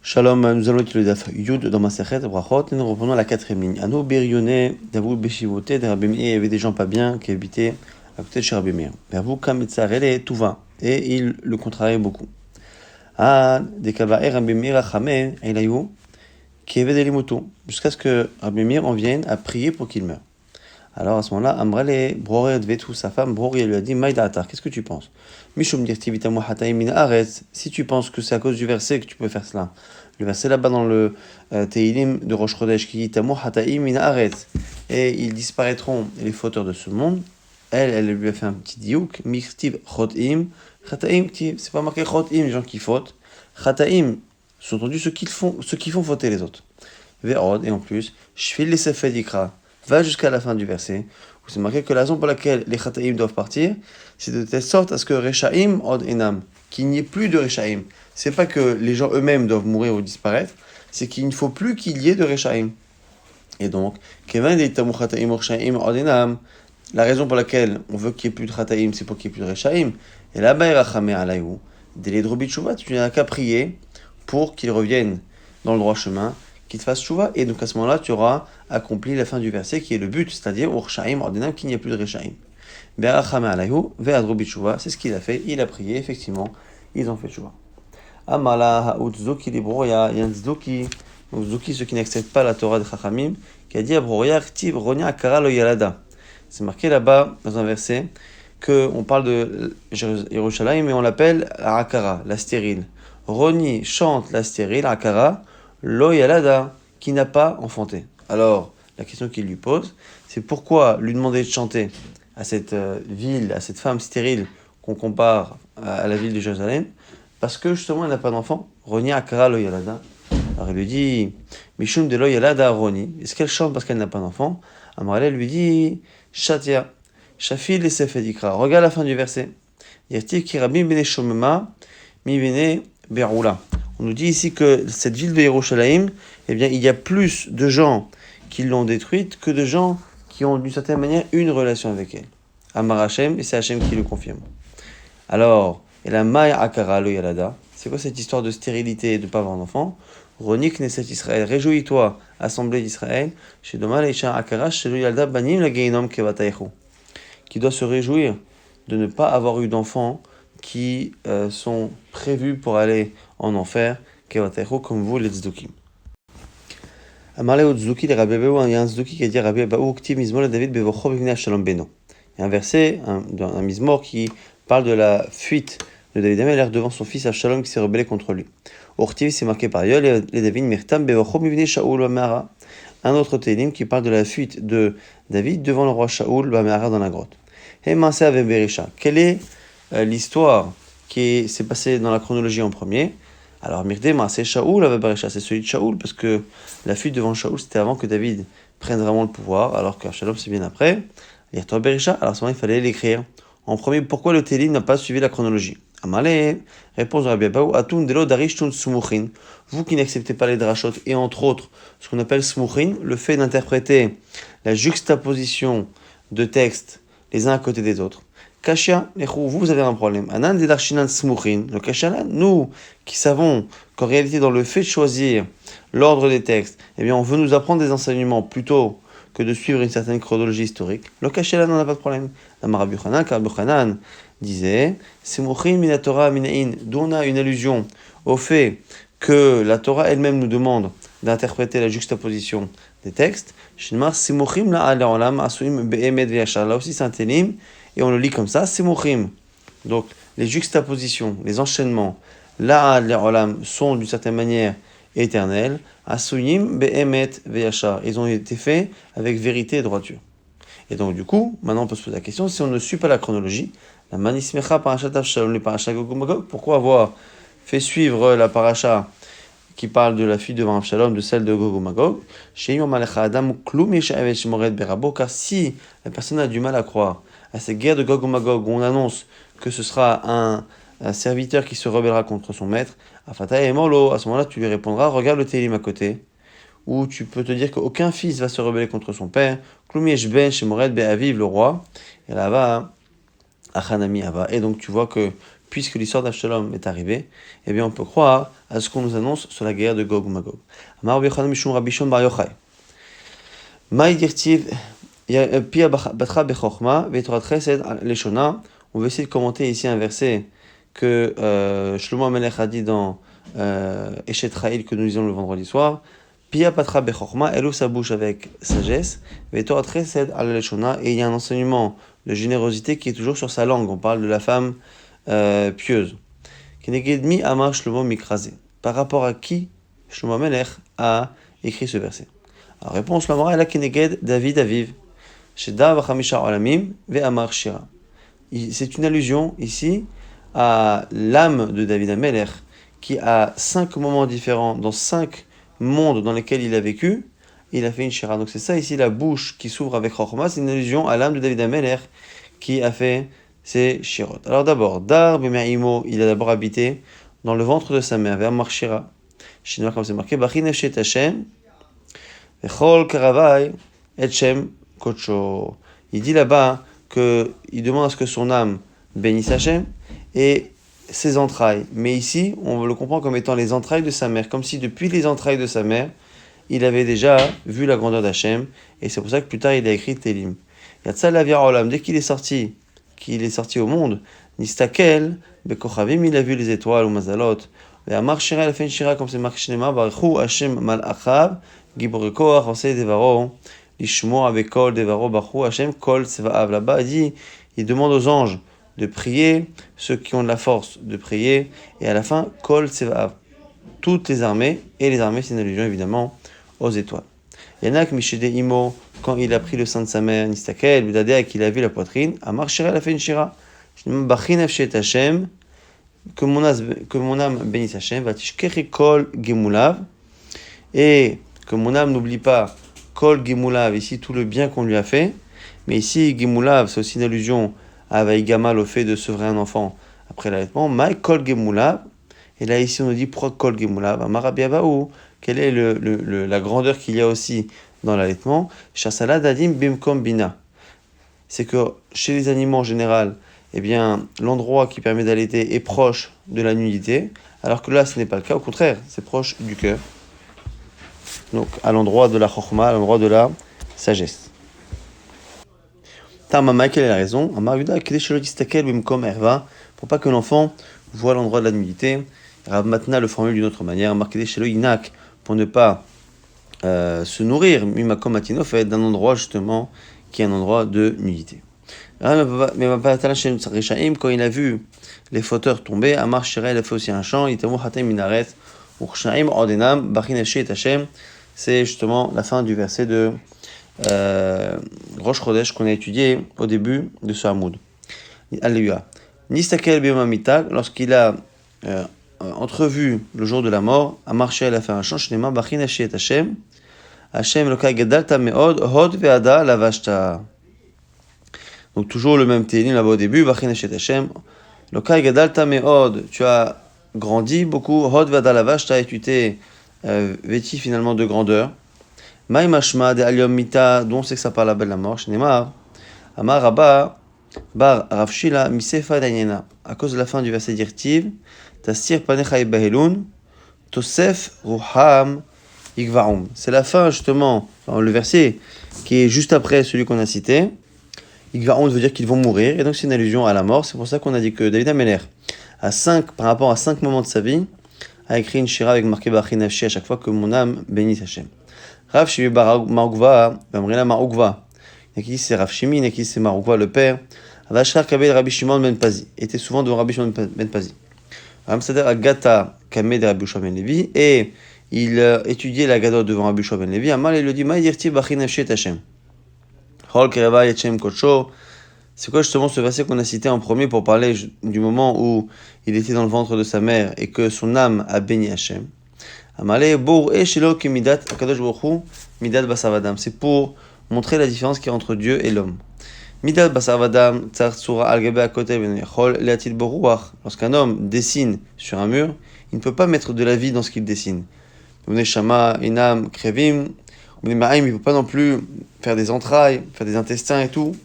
Shalom, nous allons étudier le Daf Yud dans Masechet Brachot et nous reprenons la quatrième ligne. Ano Birioné, Davou Beshivoté, de Rabbi Meir, il y avait des gens pas bien qui habitaient à côté de chez Rabbi Meir. Davou Kametzarele tout va et il le contrariait beaucoup. Ah, des Kavaer Rabbi Meir Achame, Eilayou, qui avait des limotos, jusqu'à ce que Rabbi Meir en vienne à prier pour qu'il meure. Alors à ce moment-là, Amrale, Broret Vetu, sa femme, Brori, lui a dit Maïda Atar, qu'est-ce que tu penses? Mishum Dirtivitamu Hataim Min Aretz, si tu penses que c'est à cause du verset que tu peux faire cela. Le verset là-bas dans le Teilim de Rosh Chodesh qui dit Tamu Hataim Min Aretz, et ils disparaîtront, les fauteurs de ce monde. Elle lui a fait un petit diouk, Mixtiv Chotim, Hataim, c'est pas marqué Chotim, les gens qui fautent. Hataim, sous-entendu ceux qui font fauter les autres. Ve'od, et en plus, Shfil les Sefed Yikra, va jusqu'à la fin du verset, où c'est marqué que la raison pour laquelle les Chataim doivent partir, c'est de telle sorte à ce que Rechaim od enam, qu'il n'y ait plus de Rechaim. C'est pas que les gens eux-mêmes doivent mourir ou disparaître, c'est qu'il ne faut plus qu'il y ait de Rechaim. Et donc, Kevin de Tamu Chataim Rechaim od enam, la raison pour laquelle on veut qu'il n'y ait plus de Chataim, c'est pour qu'il n'y ait plus de Rechaim. Et là-bas, Irachame alayhu, dès Drobit Shuvah, tu n'as qu'à prier pour qu'ils reviennent dans le droit chemin, qu'il te fasse Shuvah, et donc à ce moment-là, tu auras accompli la fin du verset qui est le but, c'est-à-dire Urshaim ordinam, qu'il n'y a plus de Rechaim. Be'achame alayhu, ve'adrobi Shuvah, c'est ce qu'il a fait, il a prié, effectivement, ils ont fait Shuvah. Amala ha'utzuki libroya, il y a un tzduki, ceux qui n'acceptent pas la Torah de Chachamim, qui a dit Abroya ktiv ronya akara lo yalada. C'est marqué là-bas, dans un verset, qu'on parle de Yerushalayim, mais on l'appelle Akara, la stérile. Roni chante la stérile, Akara, lo yalada, qui n'a pas enfanté. Alors, la question qu'il lui pose, c'est pourquoi lui demander de chanter à cette ville, à cette femme stérile qu'on compare à la ville de Jérusalem, parce que justement elle n'a pas d'enfant. Roni Akara lo yalada. Alors il lui dit, Mishum de lo yalada Roni. Est-ce qu'elle chante parce qu'elle n'a pas d'enfant? Amrale lui dit, Shatia, Shafil les Sefedikra. Regarde la fin du verset. Yertiv ki rabim bene shomema, mi bene beroula. On nous dit ici que cette ville de Yerushalayim, eh bien, il y a plus de gens qui l'ont détruite que de gens qui ont d'une certaine manière une relation avec elle. Amar Hashem, et c'est Hashem qui le confirme. Alors, et la Maya Akara lo Yalada, c'est quoi cette histoire de stérilité et de ne pas avoir d'enfant? Roni Knesset Israël, réjouis-toi, assemblée d'Israël, chez Domal Isha Akara, chez lo Yalda Banim la Geinom Kevataychu, qui doit se réjouir de ne pas avoir eu d'enfants qui sont prévus pour aller en enfer, Kevataychu, comme vous les Tzdukim. Amarle au Tzduki, les Rabbi Baou, il y a un Tzduki qui a dit Rabbi Baou, Kti Mizmor David Bevocho Bivnei Avshalom Beno. Il y a un verset, un Mizmor qui parle de la fuite de David Améler devant son fils Avshalom qui s'est rebellé contre lui. Ortiv, c'est marqué par ailleurs, les David Mirtam Bevocho Bivnei Shaoul Bamara. Un autre Télim qui parle de la fuite de David devant le roi Shaoul Bamara dans la grotte. Hemase Ave Berisha. Quelle est l'histoire qui s'est passée dans la chronologie en premier? Alors, Mirdema, c'est Shaoul Ave Berisha, c'est celui de Shaoul, parce que la fuite devant Shaoul, c'était avant que David prenne vraiment le pouvoir, alors qu'Avshalom, c'est bien après. Yertor Berisha, alors à ce moment, il fallait l'écrire en premier. Pourquoi le Télim n'a pas suivi la chronologie? Amale, réponse de Rabbi Abaou, Atun Delo Darishtun Smuchin. Vous qui n'acceptez pas les drachot, et entre autres, ce qu'on appelle Smuchin, le fait d'interpréter la juxtaposition de textes les uns à côté des autres. Kashia, vous avez un problème. Anan de Darshinan Smuchin. Le Kashia, nous qui savons qu'en réalité, dans le fait de choisir l'ordre des textes, eh bien, on veut nous apprendre des enseignements plutôt que de suivre une certaine chronologie historique. Le Kashia, n'en a pas de problème. Amar Rabbi Yochanan, car Rabbi Yochanan disait Smuchin min Torah minain, d'où on a une allusion au fait que la Torah elle-même nous demande d'interpréter la juxtaposition des textes. Là aussi c'est un télim et on le lit comme ça, Simuchim. Donc les juxtapositions, les enchaînements, là sont d'une certaine manière éternels. Asuyim be'emet ve'yashar. Ils ont été faits avec vérité et droiture. Et donc du coup, maintenant on peut se poser la question, si on ne suit pas la chronologie, la manismecha parashat Avshalom, le parashat Gog Magog, pourquoi avoir fait suivre la paracha qui parle de la fuite devant Avshalom, de celle de Gog Magog, car si la personne a du mal à croire à cette guerre de Gog Magog où on annonce que ce sera un serviteur qui se rebellera contre son maître, à ce moment-là tu lui répondras, regarde le télim à côté, où tu peux te dire qu'aucun fils va se rebeller contre son père, le roi, et là-bas, Achanami Ava. Et donc tu vois que puisque l'histoire d'Avshalom est arrivée, eh bien on peut croire à ce qu'on nous annonce sur la guerre de Gog ou Magog. Amar Rabbi Yochanan mishum Rabbi Shimon bar Yochai. Maï dirtiv pia batra bechokma ve'torat chesed leshona. On va essayer de commenter ici un verset que Shlomo HaMelech a dit dans Eshet Cha'il que nous lisons le vendredi soir. Pia patra bechokma, elle ouvre sa bouche avec sagesse. Ve'torat chesed leshona, et il y a un enseignement de générosité qui est toujours sur sa langue. On parle de la femme pieuse. Kenegedmi amar Shlomo mikrase. Par rapport à qui Shlomo HaMelech a écrit ce verset? Alors, réponse la morale, la Keneged David Aviv. Sheda v'chamisha olamim ve'amar shira. C'est une allusion ici à l'âme de David HaMelech qui a 5 moments différents dans 5 mondes dans lesquels il a vécu. Il a fait une shira. Donc c'est ça ici, la bouche qui s'ouvre avec Chokhmah, c'est une allusion à l'âme de David HaMelech qui a fait ces shirot. Alors d'abord, Dar b'me'imo, il a d'abord habité dans le ventre de sa mère, ve'amar shira. Chez nous, comme c'est marqué, Bachin Efshet Hashem, ve'chol karavai et Shem kocho. Il dit là-bas qu'il demande à ce que son âme bénisse Hashem et ses entrailles. Mais ici, on le comprend comme étant les entrailles de sa mère, comme si depuis les entrailles de sa mère, il avait déjà vu la grandeur d'Hachem, et c'est pour ça que plus tard il a écrit Télim. Yatsa lavia olam, dès qu'il est sorti au monde, Nistakel, Bekochavim, il a vu les étoiles ou Mazalot, et Amar Shira, il a fait une Shira, comme c'est marqué Shnema, Baruchu Hashem Mal'achav, Gibor Koach, Osei Devaro, Lishmo Avekol Devaro, Baruchu Hashem Kol Tseva'av. Là-bas, il demande aux anges de prier, ceux qui ont de la force de prier, et à la fin, Kol Tseva'av. Toutes les armées, et les armées, c'est une allusion évidemment aux étoiles. Yanak Mishede Imo, quand il a pris le sein de sa mère, Nistakel, Budadea, qu'il a vu la poitrine, Amar Shira, il a fait une Shira. Bachin Efshet Hashem, que mon âme bénisse Hashem, Vatishkechi Kol Gemulav, et que mon âme n'oublie pas Kol Gemulav, ici tout le bien qu'on lui a fait, mais ici Gemulav, c'est aussi une allusion à Vaïgamal, au fait de sevrer un enfant après l'allaitement, Maï Kol Gemulav, et là ici on nous dit pourquoi Kol Gemulav, Amar Rabbi Abahu, quelle est la grandeur qu'il y a aussi dans l'allaitement? Shasala Dadim Bimkom Bina. C'est que chez les animaux en général, eh bien, l'endroit qui permet d'allaiter est proche de la nudité, alors que là ce n'est pas le cas, au contraire, c'est proche du cœur. Donc à l'endroit de la chokhmah, à l'endroit de la sagesse. Tamama, quelle est la raison? Amaruda, Kedeshologistakel Bimkom Erva, pour pas que l'enfant voit l'endroit de la nudité. Rav Matna le formule d'une autre manière, marqué chez le Inak, pour ne pas se nourrir, Mimakom Matino, fait d'un endroit justement qui est un endroit de nudité. Mais quand il a vu les fauteurs tomber, Amar Shira, il a fait aussi un chant, Itamu Hatem Minaret, Urshaim Ordenam, Bachin Eshet Hashem. C'est justement la fin du verset de Rosh Chodesh qu'on a étudié au début de ce Hamoud. Alléluia. Nistakel Biyomamitak, lorsqu'il a entrevu le jour de la mort, Amar Shira, il a fait un chant, Shnema Bachin Eshet Hashem, Hashem Lokai Gadalta Meod, Hod Veada Lavashta. Donc toujours le même télim là-bas au début, Bachin Eshet Hashem, Lokai Gadalta Meod, tu as grandi beaucoup, Hod Veada Lavashta, et tu t'es vêti finalement de grandeur. Maï Mashma de Aliom Mita, dont c'est que ça parle la belle la mort, Shnemar, Amar Rabba, Bar Rav Shila, Misefa Danyena, à cause de la fin du verset d'Irtiv, Tastir Panechai Bahelun, Tosef Ruham Igvaum. C'est la fin justement, le verset qui est juste après celui qu'on a cité. Igvaum veut dire qu'ils vont mourir, et donc c'est une allusion à la mort. C'est pour ça qu'on a dit que David HaMelech, par rapport à 5 moments de sa vie, a écrit une shira avec marqué Bachin Nafshi à chaque fois que mon âme bénisse Hashem. Rav Shimi bar Marugva, Bamrina Marugva. Il y a qui c'est Rav Shimi, il y a qui c'est Marugva le père. Avashar Kabed Rabbi Shimon ben Pazi. Était souvent devant Rabbi Shimon ben Pazi. Ramsader Agata Kamed Rabbi Yoshua ben Levi. Et il étudiait la Gadot devant Rabbi Yoshua ben Levi. Amal, il lui dit, Maïdirti Bachin Nafshi Hashem. Hol Kereva Yetchem Kocho. C'est quoi justement ce verset qu'on a cité en premier pour parler du moment où il était dans le ventre de sa mère et que son âme a béni Hashem. C'est pour montrer la différence qu'il y a entre Dieu et l'homme. Lorsqu'un homme dessine sur un mur, il ne peut pas mettre de la vie dans ce qu'il dessine. Il ne peut pas non plus faire des entrailles, faire des intestins et tout.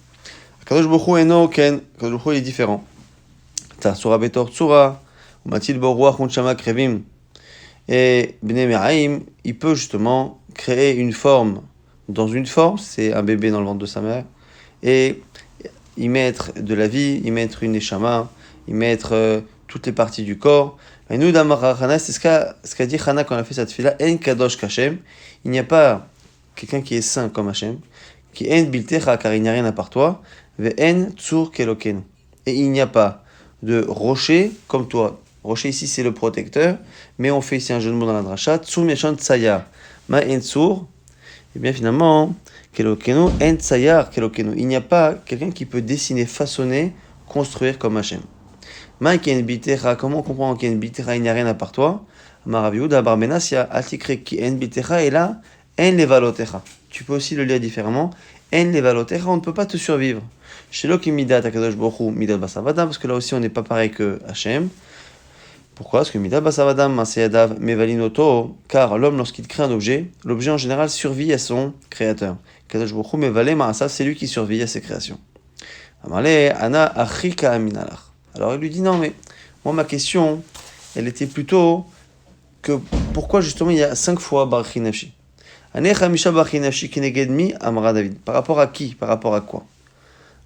Kadosh Baruch Hu eno ken, Kadosh Baruch Hu est différent. Tsura betor tsura, ou matil boruach unchama krevim. Et Bnei Meraim, il peut justement créer une forme dans une forme, c'est un bébé dans le ventre de sa mère, et y mettre de la vie, y mettre une neshama, y mettre toutes les parties du corps. Et nous, dans Marachana, c'est ce qu'a dit Hana quand on a fait cette fila, En Kadosh Kashem, il n'y a pas quelqu'un qui est saint comme Hashem, qui En Biltecha, car il n'y a rien à part toi, Ve En Tsur Kelokenu. Et il n'y a pas de rocher comme toi. Rocher ici, c'est le protecteur, mais on fait ici un jeu de mots dans la dracha, Tsur Meshon Tsaya, Ma En Tsur, et bien finalement, Kelokenu, En Tsayar Kelokenu. Il n'y a pas quelqu'un qui peut dessiner, façonner, construire comme Hashem. Ma Ken Bitecha, comment on comprend Ken Bitecha, il n'y a rien à part toi? Maraviouda Barmenasia, Atikre ki En Bitecha, et là, En Levalotecha. Tu peux aussi le lire différemment. En Levalotecha, on ne peut pas te survivre. Shelo ki Midat Akadosh Boru, Midat Basavadam, parce que là aussi on n'est pas pareil que Hashem. Pourquoi? Parce que Midat Basavadam, Maseyadav, Mevalinoto, car l'homme, lorsqu'il crée un objet, l'objet en général survit à son créateur. Kadosh Boru, Mevale, Maasa, c'est lui qui survit à ses créations. Amale, Ana, Achika Aminalach. Alors il lui dit non, mais moi ma question, elle était plutôt que pourquoi justement il y a 5 fois Barchi Nafshi. Anecha Misha Barchi Nafshi Keneged Mi Amra David. Par rapport à qui? Par rapport à quoi?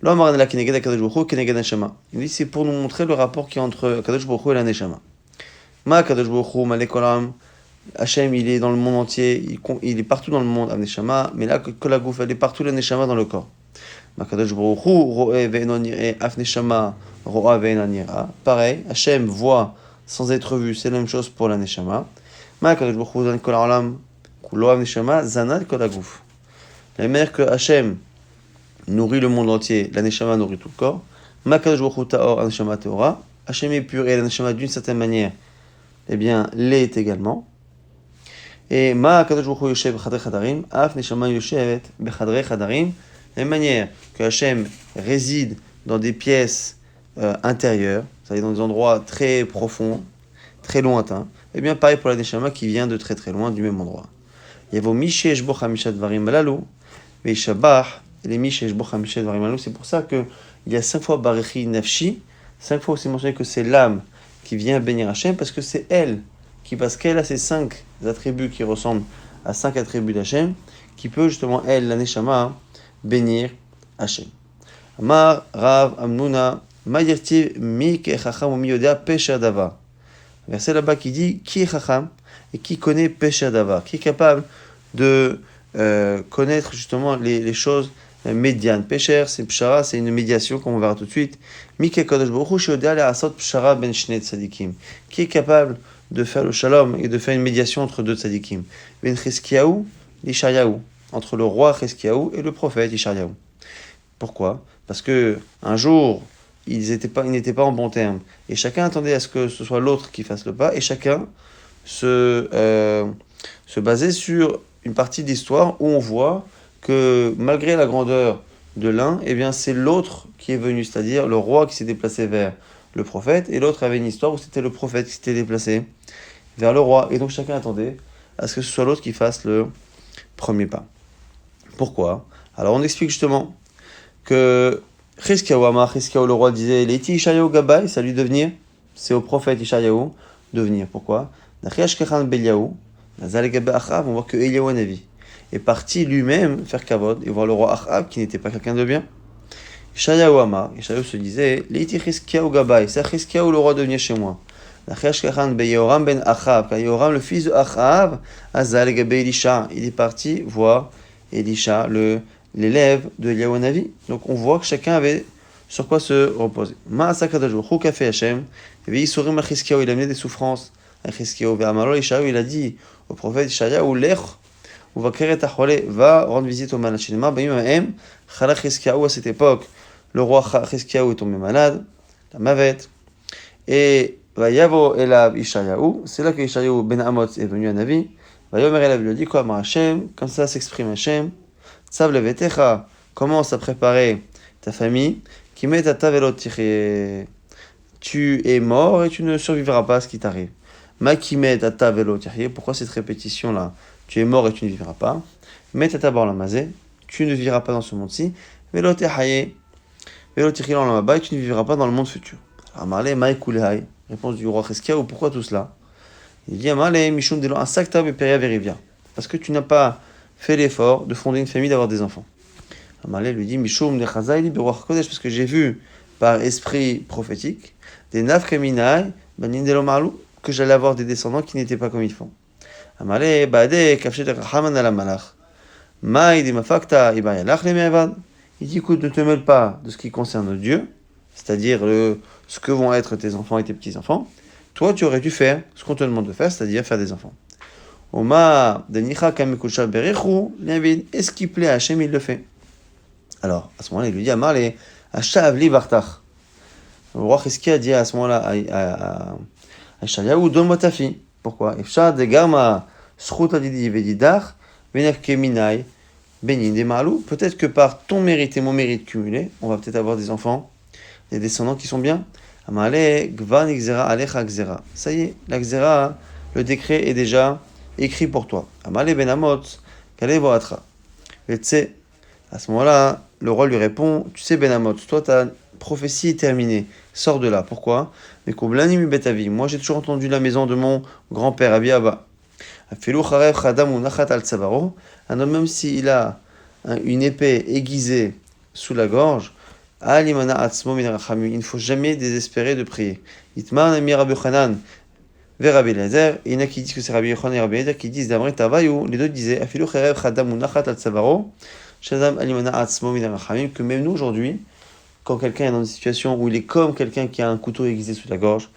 L'homme la Keneged Akadosh Baruch Hu Keneged Neshama. Il dit c'est pour nous montrer le rapport qui est entre Akadosh Baruch Hu et la Neshama. Ma Akadosh Baruch Hu Malekolam. Hachem il est dans le monde entier, il est partout dans le monde, Neshama, mais là que la gouf elle est partout la Neshama dans le corps. Makadosh Baruch Hu roe ve'enon nireh af neshama roa ve'enon nira. Pareil, Hachem voit sans être vu, c'est la même chose pour la neshama. Makadosh Baruch Hu zan kol ha'olam kulo av neshama zanat kol haguf. La manière que Hachem nourrit le monde entier, la neshama nourrit tout le corps. Makadosh Baruch Hu ta'or av neshama teora. Hachem est pur et la neshama d'une certaine manière, eh bien, l'est également. Et ma kadosh baruch hu yoshev b'chadrei chadarim, af neshama yoshevet b'chadrei chadarim. De la même manière que Hachem réside dans des pièces intérieures, c'est-à-dire dans des endroits très profonds, très lointains, et bien pareil pour la neshama qui vient de très très loin du même endroit. Yavo mishe eshbo chamisha dvarim balalu, ve'ishabach les mishe eshbo chamisha dvarim balalu. C'est pour ça que il y a 5 fois barechi nafshi, 5 fois aussi mentionné que c'est l'âme qui vient bénir Hachem, parce que c'est elle qui, parce qu'elle a ces 5 attributs qui ressemblent à 5 attributs d'Hachem, qui peut justement, elle, la neshama, bénir Hachem. Amar Rav Amnuna Mayirtiv mi ke chacham ou mi yodea pesher davar. Verset là-bas qui dit qui est chacham et qui connaît pesher davar, qui est capable de connaître justement les choses médianes. Pesher, c'est pshara, c'est une médiation comme on verra tout de suite. Mi ke kadosh baruch hu sheyodea le'asot pshara ben shnei tzadikim, qui est capable de faire le shalom et de faire une médiation entre deux tzadikim. Ben Chizkiyahu l'Ishayahu, entre le roi Chizkiyahu et le prophète Ishayahu. Pourquoi? Parce que un jour, ils n'étaient pas en bon terme, et chacun attendait à ce que ce soit l'autre qui fasse le pas, et chacun se basait sur une partie d'histoire où on voit que malgré la grandeur de l'un, eh bien c'est l'autre qui est venu, c'est-à-dire le roi qui s'est déplacé vers le prophète, et l'autre avait une histoire où c'était le prophète qui s'était déplacé vers le roi, et donc chacun attendait à ce que ce soit l'autre qui fasse le premier pas. Pourquoi? Alors on explique justement que Chizkiyahu le roi disait Leiti Ishayahu Gabay, c'est à lui de venir, c'est au prophète Ishayahu de venir. Pourquoi? On voit que Eliyahu Hanavi est parti lui-même faire kavod et voir le roi Achav qui n'était pas quelqu'un de bien. Ishayahu se disait Leiti Chizkiyahu Gabay, c'est à Chizkiyahu le roi de venir chez moi. Yehoram ben Achav, car Yehoram le fils de Achav, Azal Gabe Elisha, il est parti voir Elisha, l'élève de Eliyahu Hanavi. Donc on voit que chacun avait sur quoi se reposer. Ma'asa kadosh baruch hu kafé Hashem, ve'isurim à Chizkiyahu, il a amené des souffrances à Chizkiyahu, ve'amaro Ishayahu, il a dit au prophète Ishayahu, lech uvakeret achole, va rendre visite au malade. Shinema b'yom ha'em, chala Chizkiyahu, à cette époque, le roi Chizkiyahu est tombé malade, la mavet, et Vayavo elav Ishayahu, c'est là que Ishayahu ben Amoz est venu à Navi. Vayomer elav, il lui dit quoi? Hashem, comme ça s'exprime Hashem. Tsav levetecha, commence à préparer ta famille. Qui met ta tavelot tiré. Tu es mort et tu ne survivras pas à ce qui t'arrive. Ma qui met ta tavelot tiré. Pourquoi cette répétition là? Tu es mort et tu ne vivras pas. Met ta tabar la mazé. Tu ne vivras pas dans ce monde-ci. Velot echaye. Velot tiré en la et tu ne vivras pas dans le monde futur. Amarle Maï Kulehai. Réponse du roi Chizkiyahu, pourquoi tout cela? Il dit Amarle Mishum Delo Asakta Beperia Verivia. Parce que tu n'as pas fait l'effort de fonder une famille, d'avoir des enfants. Amarle lui dit Mishum Nechazai Beruach Kodesh, parce que j'ai vu par esprit prophétique des Nafkeminai Banin Delo Marlu, que j'allais avoir des descendants qui n'étaient pas comme ils font. Amarle Bade Kafshet Rahaman Ala Malach. Maï Dimafakta Ibayalach Le Mevad. Il dit écoute, ne te mêle pas de ce qui concerne Dieu, c'est-à-dire ce que vont être tes enfants et tes petits-enfants. Toi, tu aurais dû faire ce qu'on te demande de faire, c'est-à-dire faire des enfants. Oma denicha kamikucha berechu liavid. Est-ce qui plaît à Hachem, il le fait. Alors, à ce moment-là, il lui dit Amar le Ashavli Vartach. Le roi Chizkiya dit à ce moment-là à Shayahu, donne-moi ta fille. Pourquoi Efsha de Garma Sruta Didi Vedidach Venafkeminai Benin de Marlou. Peut-être que par ton mérite et mon mérite cumulé, on va peut-être avoir des enfants, des descendants qui sont bien. Amale Gvan Xera Alecha Xera. Ça y est, la Xera, le décret est déjà écrit pour toi. Amale Benamot Kalevo Atra. Et tu sais, à ce moment-là, le roi lui répond tu sais, Benamot, toi ta prophétie est terminée. Sors de là. Pourquoi Mais Koblanim Betavi. Moi j'ai toujours entendu la maison de mon grand-père Abiaba. Un homme, même s'il a une épée aiguisée sous la gorge, il ne faut jamais désespérer de prier. Il y en a qui disent que c'est Rabbi Yochanan et Rabbi Eliezer qui disent les deux disaient que même nous aujourd'hui, quand quelqu'un est dans une situation où il est comme quelqu'un qui a un couteau aiguisé sous la gorge,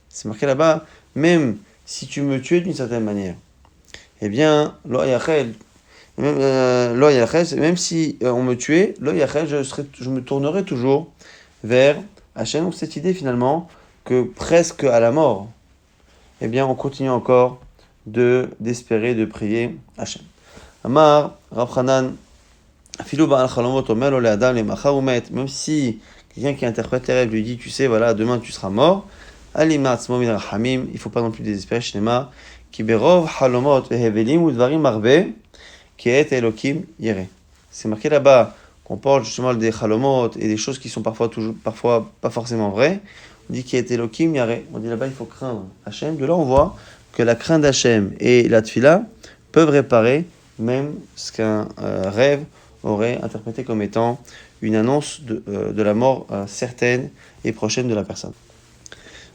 c'est marqué là-bas, même si tu me tuais d'une certaine manière, eh bien, même si on me tuait, je me tournerai toujours vers Hachem. Donc cette idée finalement que presque à la mort, eh bien, on continue encore d'espérer, de prier Hachem. Amar, Rav Hanan, même si quelqu'un qui interprète les rêves lui dit, tu sais, voilà, demain tu seras mort, il ne faut pas non plus désespérer, Shnema, qui berov halomot vehevelim udvarim marbe, qui est Elokim yere. C'est marqué là-bas qu'on parle justement des halomot et des choses qui sont parfois pas forcément vraies. On dit qui est Elokim yere. On dit là-bas il faut craindre Hachem. De là on voit que la crainte d'Hachem et la tfila peuvent réparer même ce qu'un rêve aurait interprété comme étant une annonce de la mort certaine et prochaine de la personne.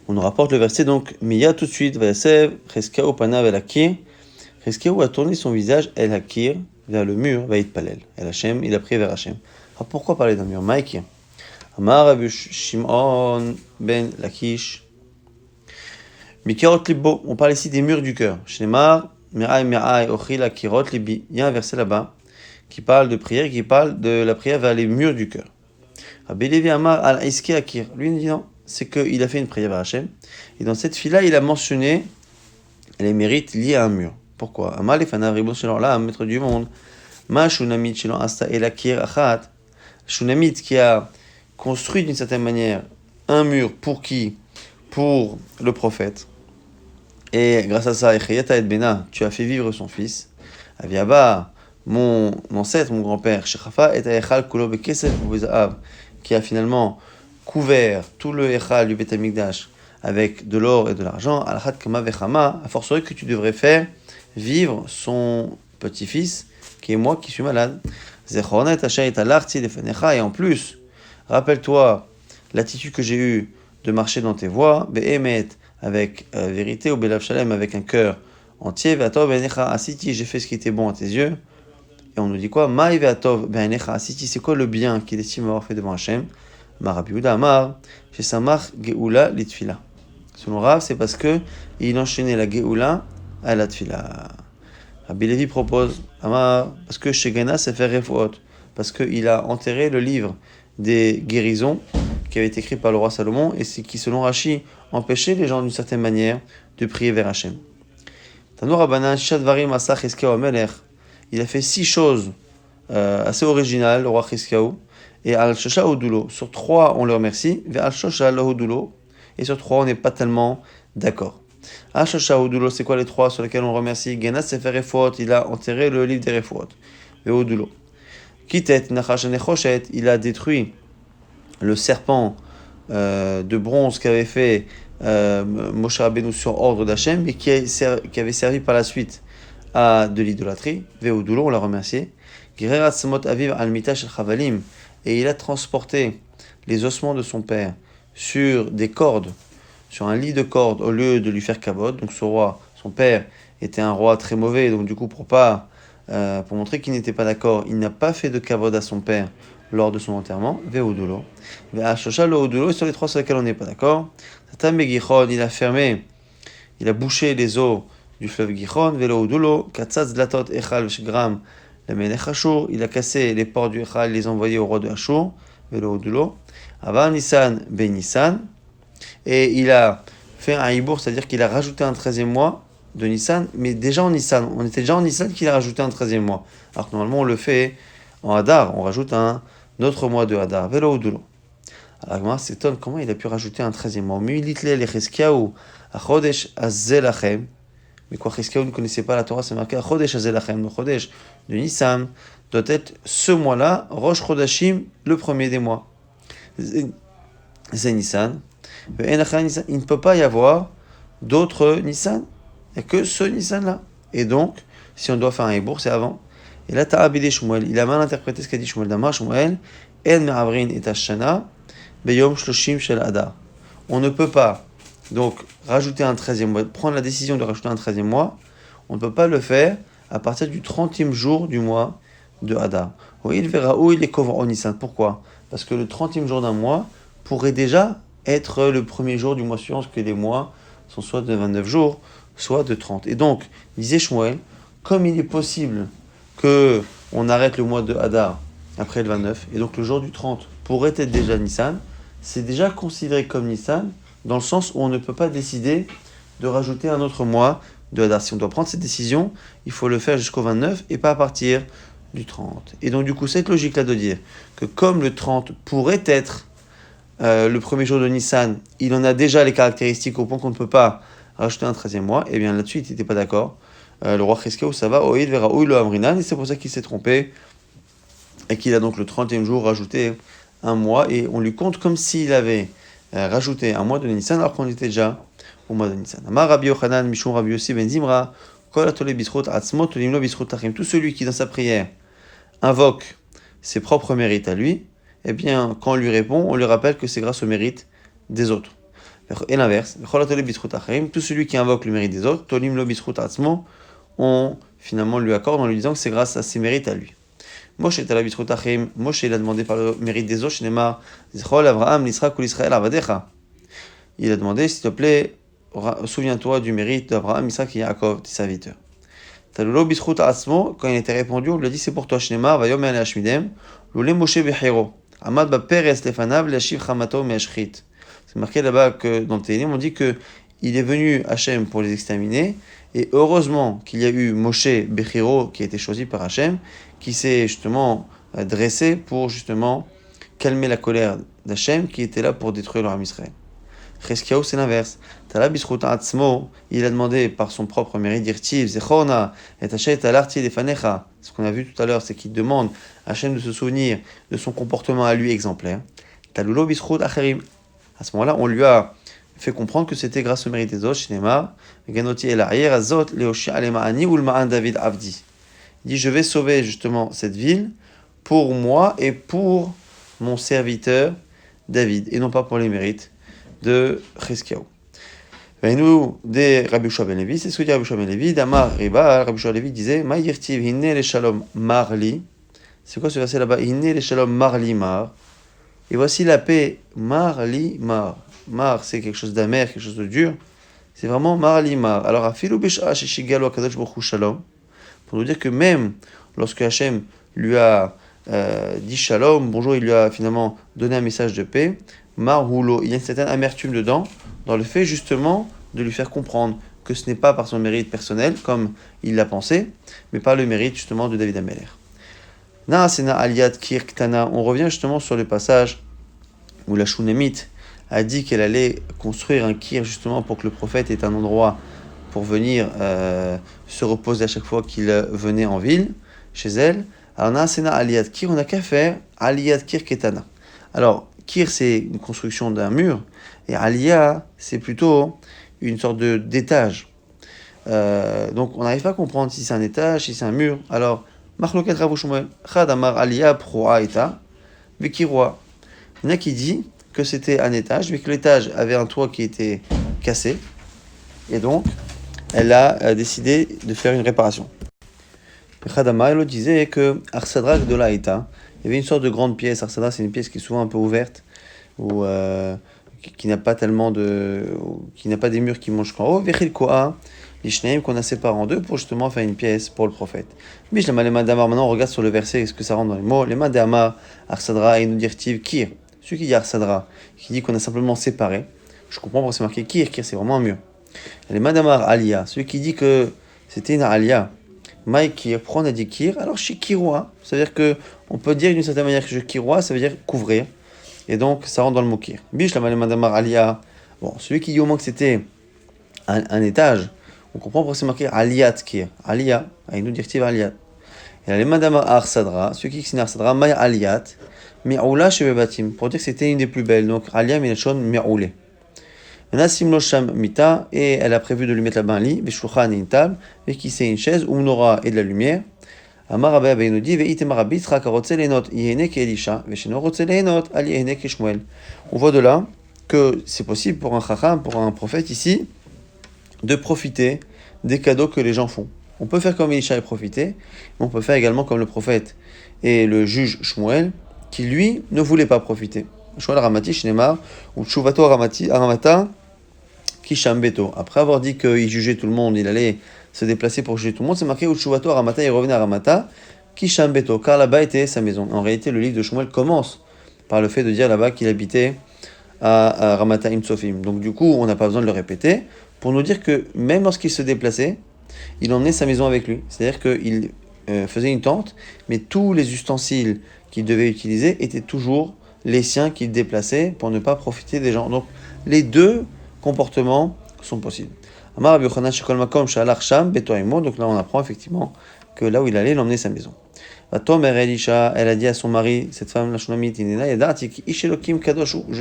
On nous rapporte le verset donc Miya tout de suite, Vayasev, Chizkiyahu panav el hakir. Chizkiyahu a tourné son visage el hakir vers le mur, Vayitpalel. El Hachem, il a prié vers Hachem. Alors pourquoi parler d'un mur? Maïki. Amar Rabbi Shimon ben Lakish. Mikirot libo. On parle ici des murs du cœur. Shnemar, Mirai Mirai Ochil Akirot libi. Il y a un verset là-bas qui parle de prière, qui parle de la prière vers les murs du cœur. Rabbi Levi Amar al Iski Akir. Lui il dit non. C'est qu'il a fait une prière vers Hachem. Et dans cette fille-là, il a mentionné les mérites liés à un mur. Pourquoi Amal et Fanav Ribos Shalom, là, un maître du monde. Ma Shunamit Shalom Asta Elakir Achat. Shunamit qui a construit d'une certaine manière un mur pour qui? Pour le prophète. Et grâce à ça, Echayeta et Bena, tu as fait vivre son fils. Aviaba, mon ancêtre, mon grand-père, Shechafa et Echal Kulo Bekesef Ubezahav, qui a finalement couvert tout le Echal du Beth Amikdash avec de l'or et de l'argent, Al-Khat Kama Vechama, a fortiori que tu devrais faire vivre son petit-fils, qui est moi qui suis malade. Zechornet Asher Italarti Lefenecha, et en plus, rappelle-toi l'attitude que j'ai eue de marcher dans tes voies, Be'emet, avec vérité, ou Belav Shalem, avec un cœur entier, Ve'atov Be'enecha Asiti, j'ai fait ce qui était bon à tes yeux. Et on nous dit quoi? Maï Ve'atov Be'enecha Asiti, c'est quoi le bien qu'il estime avoir fait devant Hachem? Rabbi Yehuda Amar, chez Samach Geoula Litfila. Selon Rav, c'est parce que il enchaînait la Geoula à la Tfila. Rabbi Levi propose Amar, parce que chez Gana, c'est faire Refuot, parce qu'il a enterré le livre des guérisons qui avait été écrit par le roi Salomon et c'est qui, selon Rashi, empêchait les gens d'une certaine manière de prier vers Hachem. Tanour Rabbanan, Shadvarim Asach Chizkiyahu Amelech, il a fait 6 choses assez originales, le roi Chizkiyahu. Et Al-Shosha Odulo, sur 3 on le remercie, et Al-Shosha Odulo, et sur 3 on n'est pas tellement d'accord. Al-Shosha Odulo, c'est quoi les 3 sur lesquels on le remercie? Gena Sefer Refuot, il a enterré le livre des Refuot. Et Odulo. Kitet Nachash Nechoshet, il a détruit le serpent de bronze qu'avait fait Moshe Rabbeinu sur ordre d'Hachem et qui avait servi par la suite à de l'idolâtrie. Ve'udulo, on l'a remercié. Girerat Samot Aviv al Mitash Chavalim, et il a transporté les ossements de son père sur des cordes, sur un lit de cordes, au lieu de lui faire kavod. Donc ce roi, son père, était un roi très mauvais, donc du coup pour montrer qu'il n'était pas d'accord, il n'a pas fait de kavod à son père lors de son enterrement. Ve'udulo. Ve'ashosha lo udulo, sur les trois sur lesquels on n'est pas d'accord. Tatam Gichon, il a bouché les eaux du fleuve Gichon. Ve'lo udulo, katzaz latot echal v'shgram lemelech Ashur, il a cassé les portes du echal, les envoyé au roi de Ashur. Ve'lo udulo. Avar Nissan ben Nissan, et il a fait un hibour, c'est-à-dire qu'il a rajouté un 13e mois de Nissan, mais déjà en Nissan. On était déjà en Nissan qu'il a rajouté un 13e mois. Alors que normalement on le fait en Hadar, on rajoute un autre mois de Hadar. Ve'lo udulo. Alors moi s'étonne comment il a pu rajouter un 13e mois. Militle lecheskiaou achodesh azelachem. Mais quoi, Cheskiaou ne connaissait pas la Torah, c'est marqué achodesh azelachem, le chodesh de Nissan doit être ce mois-là, Rosh Chodashim, le premier des mois. C'est Nissan. Il ne peut pas y avoir d'autres Nissan. Il n'y a que ce Nissan-là. Et donc, si on doit faire un hibour, c'est avant. Et là, Ta'abide Shmuel, il a mal interprété ce qu'a dit Shmuel Damar. Shmuel, En Me'avrin et Ashana, Beyom Shloshim Shel Adar. On ne peut pas, donc, rajouter un 13e mois, prendre la décision de rajouter un 13e mois. On ne peut pas le faire à partir du 30e jour du mois de Hadar. Oui, il verra où il est couvert en Nissan. Pourquoi ? Parce que le 30e jour d'un mois pourrait déjà être le premier jour du mois suivant, parce que les mois sont soit de 29 jours, soit de 30. Et donc, disait Shmuel, comme il est possible qu'on arrête le mois de Hadar après le 29, et donc le jour du 30 pourrait être déjà Nissan, c'est déjà considéré comme Nissan, dans le sens où on ne peut pas décider de rajouter un autre mois de Hadar. Si on doit prendre cette décision, il faut le faire jusqu'au 29 et pas à partir du 30. Et donc du coup, cette logique-là de dire que comme le 30 pourrait être le premier jour de Nissan, il en a déjà les caractéristiques au point qu'on ne peut pas rajouter un 13e mois, et bien là-dessus, il n'était pas d'accord. Le roi Cheskiaou, ça va, Oïd verra Oïd le Amrinan, et c'est pour ça qu'il s'est trompé, et qu'il a donc le 30e jour rajouté un mois, et on lui compte comme s'il avait rajouté un mois de Nissan, alors qu'on était déjà au mois de Nissan. Amar Rabbi Yochanan, Mishum Rabbi Yossi ben Zimra, Kol atole bisrot atzmot limlo bisrot tachim. Tout celui qui dans sa prière invoque ses propres mérites à lui, eh bien, quand on lui répond, on lui rappelle que c'est grâce au mérite des autres. Et l'inverse, tout celui qui invoque le mérite des autres, tolim lo bisrut atzmo, on finalement lui accorde en lui disant que c'est grâce à ses mérites à lui. Moshe est à la bisrut achim, Moshe il a demandé par le mérite des autres, Shnema, Zichol, Avraham, l'Israël ou l'Israël, Avadecha. Il a demandé, s'il te plaît, souviens-toi du mérite d'Abraham, Isaac et Yaakov, tes serviteurs. Talulo bisrut atzmo, quand il était répondu, on lui a dit c'est pour toi, Shnema, Vayom el Hashmidem, Lule Moshe bechero. Amad ba peres lefanav le'ashiv chamato me'ashchit. C'est marqué là-bas que dans le Télim, on dit que il est venu Hachem pour les exterminer, et heureusement qu'il y a eu Moshe Bechiro qui a été choisi par Hachem, qui s'est justement dressé pour justement calmer la colère d'Hachem qui était là pour détruire le Ham Israël. Cheskiaou, c'est l'inverse. Tala bisruta atzmo, il a demandé par son propre mérite, dirtiv, zechorna, et hachet alarti lefanecha. Ce qu'on a vu tout à l'heure, c'est qu'il demande à Hachem de se souvenir de son comportement à lui exemplaire. Talulo bisrut acherim. À ce moment-là, on lui a fait comprendre que c'était grâce au mérite des autres. Shinema, ganoti el arrière azot, leoshi alemaani ou le ma'an David avdi. Il dit, je vais sauver justement cette ville pour moi et pour mon serviteur David, et non pas pour les mérites de Cheskiaou. Et nous, des Rabbi Yoshua ben Levi, c'est ce que dit Rabbi Yoshua ben Levi, Damar Riba, Rabbi Yoshua ben Levi disait, Ma yirtiv hinne le shalom marli. C'est quoi ce verset là-bas? Hinne le shalom marli mar. Et voici la paix marli mar. Mar, c'est quelque chose d'amer, quelque chose de dur. C'est vraiment marli mar. Alors, afilu b'sh'a sheshigalo akadosh baruch hu shalom. Pour nous dire que même lorsque Hachem lui a dit shalom, bonjour, il lui a finalement donné un message de paix, marhulo, il y a une certaine amertume dedans, dans le fait justement de lui faire comprendre que ce n'est pas par son mérite personnel, comme il l'a pensé, mais par le mérite justement de David Ameler. Naasena aliad kirktana, on revient justement sur le passage où la Shunammite a dit qu'elle allait construire un kir justement pour que le prophète ait un endroit pour venir se reposer à chaque fois qu'il venait en ville, chez elle. Alors on a Asena Aliyat Kir, on n'a qu'à faire Aliyat Kir Ketana. Alors, Kir, c'est une construction d'un mur, et Aliyah, c'est plutôt une sorte d'étage. Donc on n'arrive pas à comprendre si c'est un étage, si c'est un mur. Alors, Machloket Rav Shmuel, Chad Amar Aliyah Proa Eta, Vekirwa. Il y en a qui dit que c'était un étage, mais que l'étage avait un toit qui était cassé, et donc elle a décidé de faire une réparation. Chadama, elle disait que Arsadra Gdola Eta, il y avait une sorte de grande pièce. Arsadra, c'est une pièce qui est souvent un peu ouverte, ou qui n'a pas tellement qui n'a pas des murs qui montent jusqu'en haut. Vechil Koa, l'Ishnaim, qu'on a séparé en deux pour justement faire une pièce pour le prophète. Mais je l'ai Damar, maintenant on regarde sur le verset, est-ce que ça rentre dans les mots. Les Damar, Arsadra, et nous dire-t-il Kir. Celui qui dit Arsadra, qui dit qu'on a simplement séparé, je comprends pourquoi c'est marqué Kir, Kir c'est vraiment un mur. Les Madamar Alia, celui qui dit que c'était une Alia, Maïkir, pourquoi on a dit Kir? Alors chez Kirwa, c'est-à-dire que on peut dire d'une certaine manière que Kirwa, ça veut dire couvrir, et donc ça rentre dans le mot Kir. Bish, la Madamar Alia, bon, celui qui dit au moins que c'était un étage, on comprend pourquoi c'est marqué Aliyat Kir, Alia, nous dire Aliyat. Et là, les Madamar Arsadra, celui qui dit que c'est une Arsadra, Maï Aliyat, Mi'oula Shebebatim, pour dire que c'était une des plus belles, donc Alia Milachon Mi'oulé. Nasim Losham Mita, et elle a prévu de lui mettre là-bas un lit, Veshulchan et une table, et qui c'est une chaise, ou Nora et de la lumière. Amar Rabbi Abaye nous dit, Ve'itemar Rabbi Tzrak Arotze Lehenot, Yehene ke Elisha, Vesheno Rotze Lehenot, Ali Yehene ke Shmuel. On voit de là que c'est possible pour un chacham, pour un prophète ici, de profiter des cadeaux que les gens font. On peut faire comme Elisha et profiter, mais on peut faire également comme le prophète et le juge Shmuel, qui lui ne voulait pas profiter. Shmuel Ramati Shnemar, ou Tshuvato Aramata, Kisham Beto. Après avoir dit qu'il jugeait tout le monde, il allait se déplacer pour juger tout le monde, c'est marqué Utshuvato à Ramata, il revenait à Ramata, Kisham Beto, car là-bas était sa maison. En réalité, le livre de Shmuel commence par le fait de dire là-bas qu'il habitait à Ramata Imtsofim. Donc du coup, on n'a pas besoin de le répéter, pour nous dire que même lorsqu'il se déplaçait, il emmenait sa maison avec lui. C'est-à-dire qu'il faisait une tente, mais tous les ustensiles qu'il devait utiliser étaient toujours les siens qu'il déplaçait pour ne pas profiter des gens. Donc les deux comportements sont possibles. Donc là on apprend effectivement que là où il allait, il emmenait sa maison. Elle a dit à son mari, cette femme, la Shunamite, je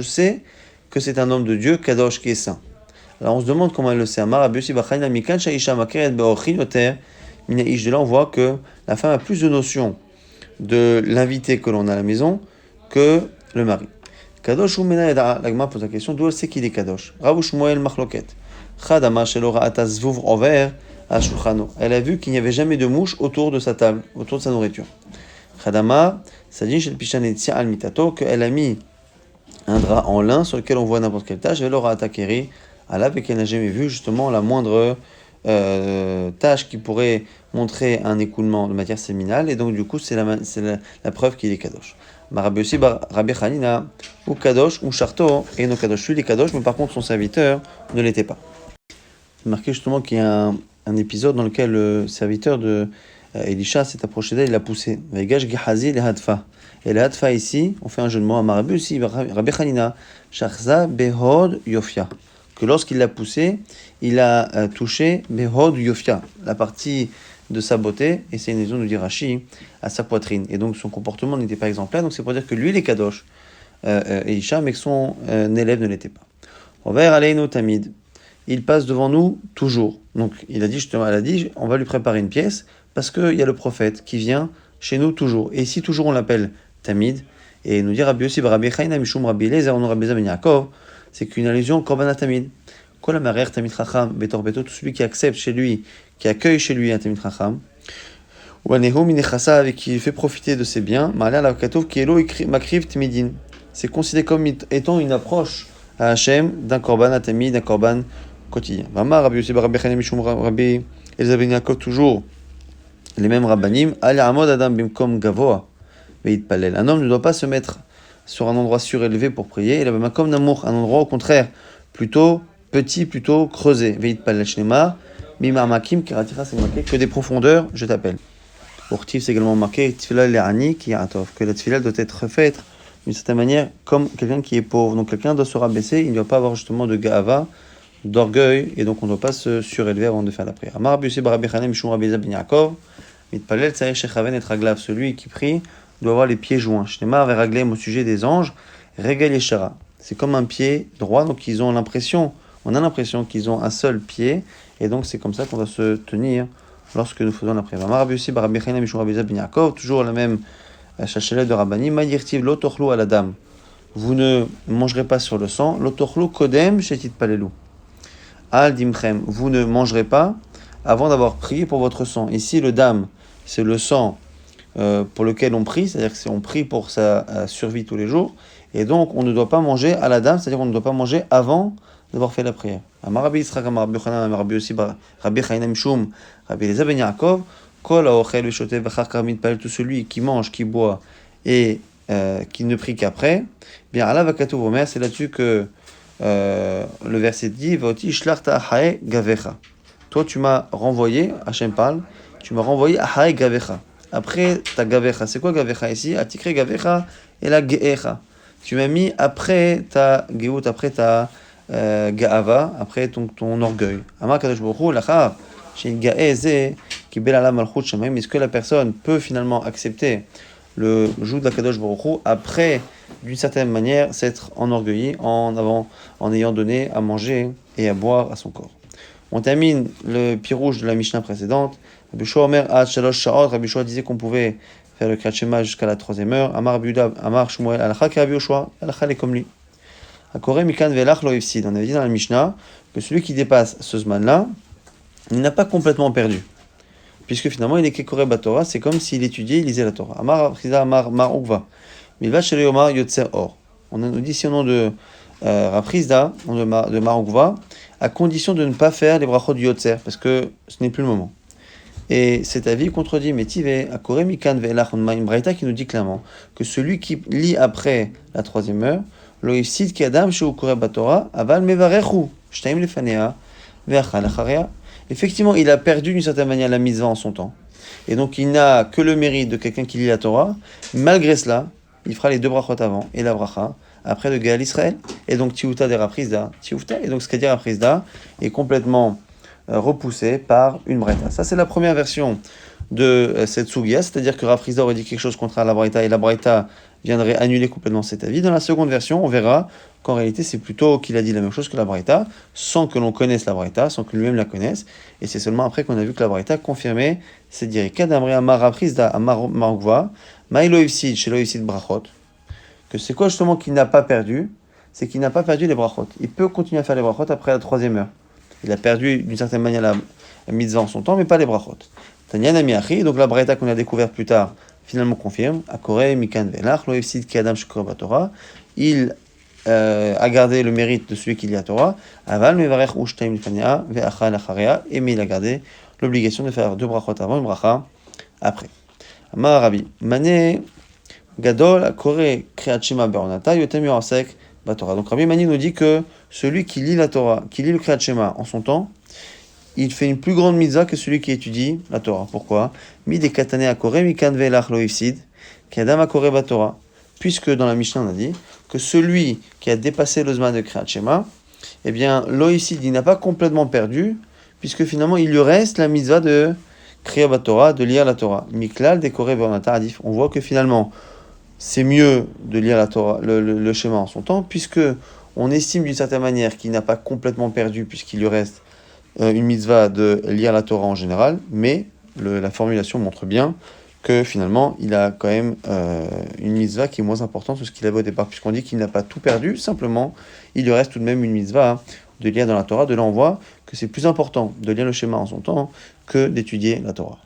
sais que c'est un homme de Dieu, Kadosh, qui est saint. Alors on se demande comment elle le sait. De là on voit que la femme a plus de notion de l'invité que l'on a à la maison que le mari. Kadosh ou Mena Yada, l'Agma pose la question d'où elle sait qu'il est Kadosh. Rav Shmuel Machloket. Chadama Shelora Atazvuv Over Ashulchano. Elle a vu qu'il n'y avait jamais de mouche autour de sa table, autour de sa nourriture. Chadama, Sadin Shel Pishan Etzia Al Mitato, qu'elle a mis un drap en lin sur lequel on voit n'importe quelle tâche. Velora Atakeri, Alav, et qu'elle n'a jamais vu justement la moindre tâche qui pourrait montrer un écoulement de matière séminale, et donc du coup c'est la preuve qu'il est Kadosh. Rabbi aussi, Rabbi Hanina, ou Kadosh, ou Charto, et non Kadosh, lui il est Kadosh, mais par contre son serviteur ne l'était pas. C'est marqué justement qu'il y a un épisode dans lequel le serviteur de Elisha s'est approché d'elle, il l'a poussé. Vegash Gehazi le Hadfa. Et le Hadfa ici, on fait un jeu de mots à Rabbi aussi, Rabbi Hanina, Shachza Behod Yofia. Que lorsqu'il l'a poussé, il a touché Behod Yofia, la partie de sa beauté, et c'est une raison de dire Rashi, à sa poitrine. Et donc son comportement n'était pas exemplaire, donc c'est pour dire que lui il est Kadosh, Elisha, mais que son élève ne l'était pas. Over Aleinu Tamid, il passe devant nous toujours. Donc il a dit justement, elle a dit, on va lui préparer une pièce, parce qu'il y a le prophète qui vient chez nous toujours. Et ici toujours on l'appelle Tamid, et nous dit Rabbi Yossi, Rabbi Chaina, Mishum Rabbi Eliezer, on Rabbi Ben Yaakov, c'est qu'une allusion Korbanat Tamid. Kol Amarer Tamid Chacham, Betor Beto, tout celui qui accepte chez lui, qui accueille chez lui un Tamid Chacham, ou Aneho Minechasa, avec qui il fait profiter de ses biens, Ma'ala la Katov, qui Elo Makriv Timidin. C'est considéré comme étant une approche à Hachem d'un Korban Atamid, d'un Korban quotidien. Vama Rabbi Yossi, Rabbi Chaim Mishum Rabbi Eliezer Ben Yaakov, toujours les mêmes rabbanim. Al Amod Adam Bimkom Gavoa, Veit Palel. Un homme ne doit pas se mettre sur un endroit surélevé pour prier, et là comme Namour, un endroit au contraire plutôt petit, plutôt creusé. Veit Palel Shnema, Mimar Makim, Kiratira, c'est marqué que des profondeurs, je t'appelle. Urtif, c'est également marqué Tfila Le'ani, qui que la Tfila doit être faite d'une certaine manière comme quelqu'un qui est pauvre. Donc quelqu'un doit se rabaisser, il ne doit pas avoir justement de ga'ava, d'orgueil, et donc on ne doit pas se surélever avant de faire la prière. Amar Rabbi Yossi Rabbi Chanan Mishum Rabbi Eliezer Ben Yaakov, Mitpalel Tsaïr Shechaven et Raglav, celui qui prie doit avoir les pieds joints. Shnemar et Raglem au sujet des anges, Regel Yeshara. C'est comme un pied droit, donc on a l'impression qu'ils ont un seul pied, et donc c'est comme ça qu'on doit se tenir lorsque nous faisons la prière. Rabbi Yossi bar Rabbi Chaina mishum Rabbi Zab ben Yaakov, toujours la même chachelet de Rabbani, Ma'yirtiv lo tochlu al adam. Vous ne mangerez pas sur le sang, lo tochlu kodem shetit palelu. Al dimchem, vous ne mangerez pas avant d'avoir prié pour votre sang. Ici, le dam, c'est le sang pour lequel on prie, c'est-à-dire que on prie pour sa survie tous les jours, et donc on ne doit pas manger à la dame, c'est-à-dire qu'on ne doit pas manger avant d'avoir fait la prière. Rabbi Yitzchak, Rabbi Yochanan, Rabbi Yossi, Rabbi Chaina mishum, Rabbi Eliezer ben Yaakov, kol haochel v'shotev v'achar kar mitpalel, tout celui qui mange, qui boit et qui ne prie qu'après, bien Allah va katuv omer, c'est là-dessus que le verset dit Voti shlarta ahae gavecha. Toi tu m'as renvoyé, Hachem parle, tu m'as renvoyé ahae gavecha. Après ta gavecha, c'est quoi gavecha ici? Atikre gavecha et la geecha. Tu m'as mis après ta geout, après ta gaava, après ton orgueil. Amar kadosh baruch hu lachar shein gaeze kibel ala malchut shamayim. Est-ce que la personne peut finalement accepter le joug de la kadosh baruch hu après, d'une certaine manière, s'être enorgueilli en ayant donné à manger et à boire à son corps? On termine le pirouge de la Mishnah précédente. Rabbi Shua Omer ad shalosh shaot. Rabbi Shua disait qu'on pouvait faire le Kriyat Shema jusqu'à la 3e heure. Amar Biuda, Amar Shmuel, Alacha ki Rabbi Yoshua, Alacha est comme lui. Akore mikan velach lo ifsid. On avait dit dans la Mishnah que celui qui dépasse ce zman-là, il n'a pas complètement perdu. Puisque finalement, il est Kekore Batora, c'est comme s'il étudiait, il lisait la Torah. Amar Chiza, Amar Mar Ukva. Milva Shele Omar Yotzer Or. On nous dit ici au nom de Raprizda, de Mar Ukva, à condition de ne pas faire les brachot du Yotzer, parce que ce n'est plus le moment. Et cet avis contredit Métivé, à Kore Mikan Velach, on a une braïta qui nous dit clairement que celui qui lit après la 3e heure, lo ifsid ki adam shu Kore Batora, aval mevarechu, shtaim lefanea, ve'achal acharea. Effectivement, il a perdu d'une certaine manière la mitzvah en son temps. Et donc, il n'a que le mérite de quelqu'un qui lit la Torah. Malgré cela, il fera les 2 brachot avant et la bracha après de Gaal Israël. Et donc, Tiouta de Raprizda, Tiouta. Et donc, ce qu'a dit Raprizda est complètement repoussé par une braïta. Ça, c'est la première version de cette sugia, c'est-à-dire que Raprizda aurait dit quelque chose contre la braïta et la braïta viendrait annuler complètement cet avis. Dans la seconde version, on verra qu'en réalité, c'est plutôt qu'il a dit la même chose que la braïta, sans que l'on connaisse la braïta, sans que lui-même la connaisse. Et c'est seulement après qu'on a vu que la braïta confirmait cette directe. Kadamre Amar Raprizda Amar Marugva, Maïlo Ifsid, Shelo Ifsid Brachot. Que c'est quoi justement qu'il n'a pas perdu? C'est qu'il n'a pas perdu les brachot. Il peut continuer à faire les brachot après la 3e heure. Il a perdu d'une certaine manière la mitzvah en son temps, mais pas les brachot. Tanya Namiachi, donc la braïta qu'on a découvert plus tard, finalement confirme. Akore Mikan Velach, Lo Ifsid Ki Adam Shekor Batora. Il a gardé le mérite de celui qui lit la Torah. Aval Mevarech Ushtaim Lifania Ve'achal Acharea. Et mais il a gardé l'obligation de faire 2 brachot avant, une bracha après. Amar Rabbi Mané Gadol Akore Kriyat Shema Beronata Yotem Yorasek Batora. Donc Rabbi Mani nous dit que celui qui lit la Torah, qui lit le Kriyat Shema en son temps, il fait une plus grande mitzvah que celui qui étudie la Torah. Pourquoi? Mi de katane akore mikan velach lo ifsid, kadam akore batora. Puisque dans la Mishnah on a dit que celui qui a dépassé le zman de Kriyat Shema, eh bien lo ifsid, il n'a pas complètement perdu, puisque finalement il lui reste la mitzvah de Kriyat Batora, de lire la Torah. Miklal dekore bernata adif. On voit que finalement c'est mieux de lire la Torah, le schéma en son temps, puisque on estime d'une certaine manière qu'il n'a pas complètement perdu, puisqu'il lui reste une mitzvah de lire la Torah en général, mais la formulation montre bien que finalement il a quand même une mitzvah qui est moins importante que ce qu'il avait au départ, puisqu'on dit qu'il n'a pas tout perdu, simplement il lui reste tout de même une mitzvah de lire dans la Torah. De là on voit que c'est plus important de lire le schéma en son temps que d'étudier la Torah.